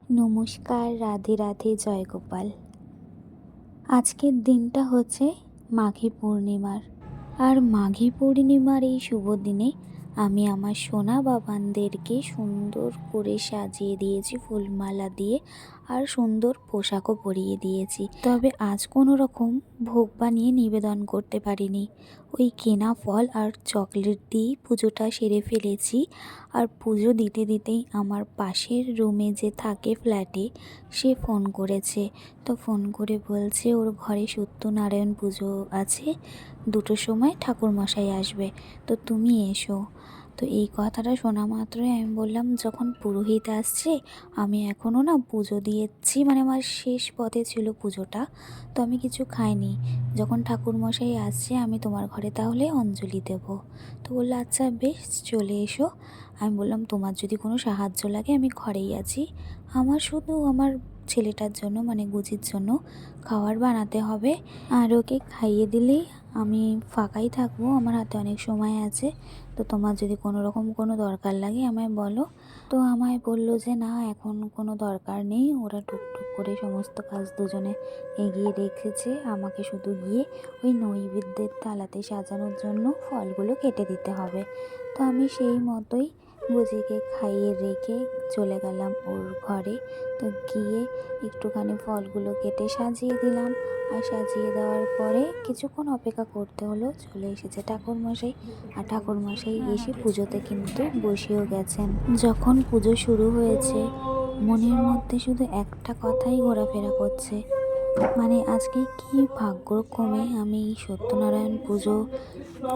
নমস্কার, রাধে রাধে, জয় গোপাল। আজকের দিনটা হচ্ছে মাঘী পূর্ণিমার। আর মাঘী পূর্ণিমার এই শুভ দিনে আমি আমার সোনা বাবানদেরকে সুন্দর করে সাজিয়ে দিয়েছি ফুলমালা দিয়ে, আর সুন্দর পোশাকও পরিয়ে দিয়েছি। তবে আজ কোনো রকম ভোগ বানিয়ে নিবেদন করতে পারিনি। ওই কেনা ফল আর চকলেট দিয়েই পুজোটা সেরে ফেলেছি। আর পুজো দিতে দিতেই আমার পাশের রুমে যে থাকে ফ্ল্যাটে, সে ফোন করেছে। তো ফোন করে বলছে ওর ঘরে সত্যনারায়ণ পুজো আছে, 2টোর সময় ঠাকুরমশাই আসবে, তো তুমি এসো। তো এই কথাটা শোনা মাত্রই আমি বললাম, যখন পুরোহিত আসছে, আমি এখনও না পুজো দিয়েছি, মানে আমার শেষ পথে ছিল পুজোটা, তো আমি কিছু খাইনি। যখন ঠাকুরমশাই আসছে আমি তোমার ঘরে তাহলে অঞ্জলি দেব। তো বললো আচ্ছা বেশ, চলে এসো। আমি বললাম তোমার যদি কোনো সাহায্য লাগে আমি ঘরেই আছি, আমার শুধু আমার ছেলেটার জন্য মানে গুজির জন্য খাবার বানাতে হবে, আর ওকে খাইয়ে দিলেই আমি ফাঁকাই থাকবো, আমার হাতে অনেক সময় আছে। তো তোমার যদি কোনো রকম কোনো দরকার লাগে আমায় বলো। তো আমায় বললো যে না, এখন কোনো দরকার নেই, ওরা টুকটুক করে সমস্ত কাজ দুজনে এগিয়ে রেখেছে, আমাকে শুধু গিয়ে ওই নৈবেদ্যের থালাতে সাজানোর জন্য ফলগুলো কেটে দিতে হবে। তো আমি সেই মতোই বুঝিকে খাইয়ে রেখে চলে গেলাম ওর ঘরে। তো গিয়ে একটুখানি ফলগুলো কেটে সাজিয়ে দিলাম, আর সাজিয়ে দেওয়ার পরে কিছুক্ষণ অপেক্ষা করতে হলো, চলে এসেছে ঠাকুরমশাই। আর ঠাকুরমশাই এসে পুজোতে কিন্তু বসেও গেছেন। যখন পুজো শুরু হয়েছে মনের মধ্যে শুধু একটা কথাই ঘোরাফেরা করছে, মানে আজকে কি ভাগ্যক্রমে আমি সত্যনারায়ণ পুজো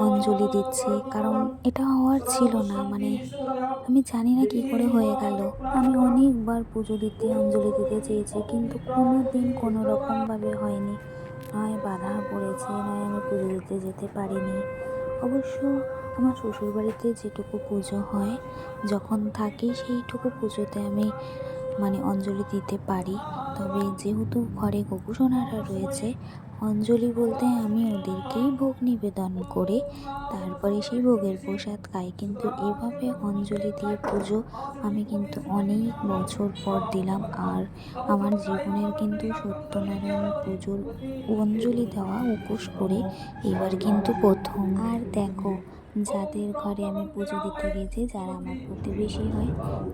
অঞ্জলি দিচ্ছি, কারণ এটা হওয়ার ছিল না, মানে আমি জানি না কি করে হয়ে গেল। আমি অনেকবার পুজো দিতে অঞ্জলি দিতে চেয়েছি, কিন্তু কোনো দিন কোনো রকমভাবে হয়নি, নয় বাধা পড়েছে, নয় আমি পুজো দিতে যেতে পারিনি। অবশ্য আমার শ্বশুরবাড়িতে যেটুকু পুজো হয় যখন থাকি, সেইটুকু পুজোতে আমি মানে অঞ্জলি দিতে পারি। তবে যেহেতু ঘরে গোপুসোনারা রয়েছে, অঞ্জলি বলতে আমি ওদেরকেই ভোগ নিবেদন করে তারপরে সেই ভোগের প্রসাদ খাই, কিন্তু এভাবে অঞ্জলি দিয়ে পুজো আমি কিন্তু অনেক বছর পর দিলাম। আর আমার জীবনের কিন্তু সত্যনারায়ণ পুজোর অঞ্জলি দেওয়া উপোস করে এবার কিন্তু প্রথম। আর দেখো, যাদের ঘরে আমি পুজো দিতে গেছি, যারা আমার প্রতিবেশী হয়,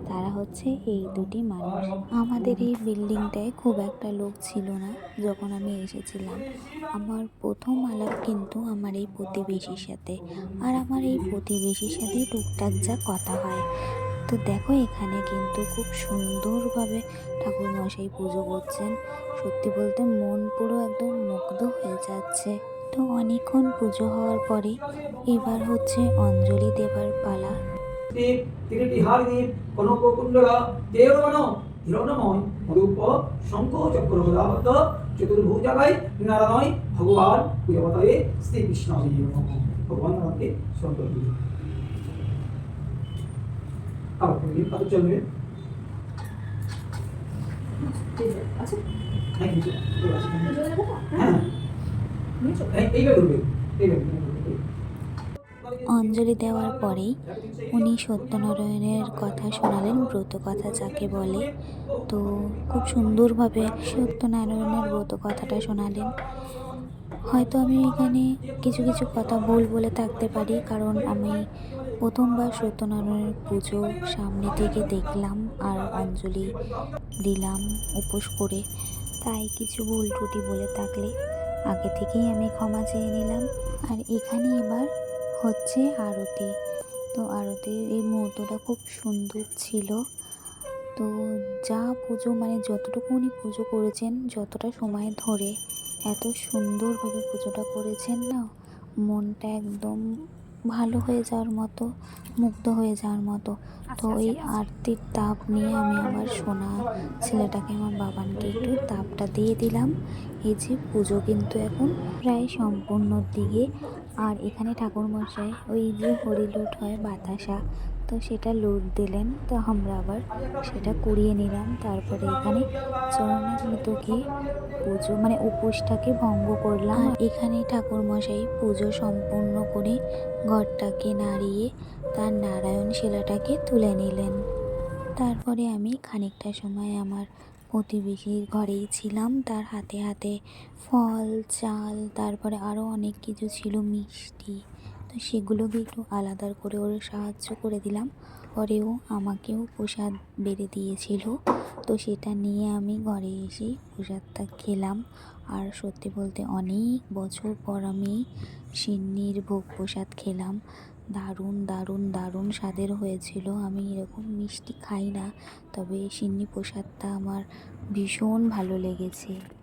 তারা হচ্ছে এই দুটি মানুষ। আমাদের এই বিল্ডিংটায় খুব একটা লোক ছিল না যখন আমি এসেছিলাম। আমার প্রথম আলাপ কিন্তু আমার এই প্রতিবেশীর সাথে, আর আমার এই প্রতিবেশীর সাথে টুকটাক যা কথা হয়। তো দেখো, এখানে কিন্তু খুব সুন্দরভাবে ঠাকুরমশাই পুজো করছেন। সত্যি বলতে মন পুরো একদম মুগ্ধ হয়ে যাচ্ছে। তো অনেকক্ষণ পুজো হওয়ার পরে এবার হচ্ছে অঞ্জলি দেবার পালা। তিরিটিহারিণী কনককুণ্ডলা তেরবন হিরণময় মধুপ শঙ্খ চক্র গদাবদ্ধ চতুর্ভুজাকায় নারায়ণ ভগবান পূজাবতারে শ্রীকৃষ্ণ ভগবান আমাকে শঙ্কর পুজো আবার কত চলবে আচ্ছা হ্যাঁ কিছু হ্যাঁ এইভাবে করবে এইভাবে অঞ্জলি দেওয়ার পরেই উনি সত্যনারায়ণের কথা শোনালেন, ব্রত কথা যাকে বলে। তো খুব সুন্দরভাবে সত্যনারায়ণের ব্রত কথাটা শোনালেন। হয়তো আমি এখানে কিছু কিছু কথা ভুল বলে থাকতে পারি, কারণ আমি প্রথমবার সত্যনারায়ণের পুজো সামনে থেকে দেখলাম আর অঞ্জলি দিলাম উপোস করে, তাই কিছু ভুল ত্রুটি বলে থাকলে আগে থেকেই আমি ক্ষমা চেয়ে নিলাম। আর এখানে এবার হচ্ছে আরতি। তো আরতির এই মুহূর্তটা খুব সুন্দর ছিল। তো যা পুজো মানে যতটুকু উনি পুজো করেছেন, যতটা সময় ধরে এত সুন্দরভাবে পুজোটা করেছেন না, মনটা একদম ভালো হয়ে যাওয়ার মতো, মুগ্ধ হয়ে যাওয়ার মতো। তো এই আরতির তাপ নিয়ে আমি আবার সোনা ছেলেটাকে, আমার বাবানকে একটু তাপটা দিয়ে দিলাম। এই যে পুজো কিন্তু এখন প্রায় সম্পূর্ণর দিকে। আর এখানে ঠাকুরমশাই ওই যে হরিলুট হয় বাতাসা, তো সেটা লুট দিলেন, তো আমরা আবার সেটা কুড়িয়ে নিলাম। তারপরে এখানে চরণামৃতকে পুজো মানে উপোসটাকে ভঙ্গ করলাম। এখানে ঠাকুরমশাই পুজো সম্পূর্ণ করে ঘরটাকে নাড়িয়ে তার নারায়ণ শিলাটাকে তুলে নিলেন। তারপরে আমি খানিকটা সময় আমার প্রতিবেশীর ঘরেই ছিলাম, তার হাতে হাতে ফল, চাল, তারপরে আরও অনেক কিছু ছিল, মিষ্টি। তো সেগুলোকে একটু আলাদা করে ওর সাহায্য করে দিলাম। পরেও আমাকেও প্রসাদ বেড়ে দিয়েছিল, তো সেটা নিয়ে আমি ঘরে এসে প্রসাদটা খেলাম। আর সত্যি বলতে অনেক বছর পর আমি সিন্নির ভোগ প্রসাদ খেলাম। দারুণ দারুণ দারুণ স্বাদের হয়েছিল। আমি এরকম মিষ্টি খাই না, তবে সিন্নি প্রসাদটা আমার ভীষণ ভালো লেগেছে।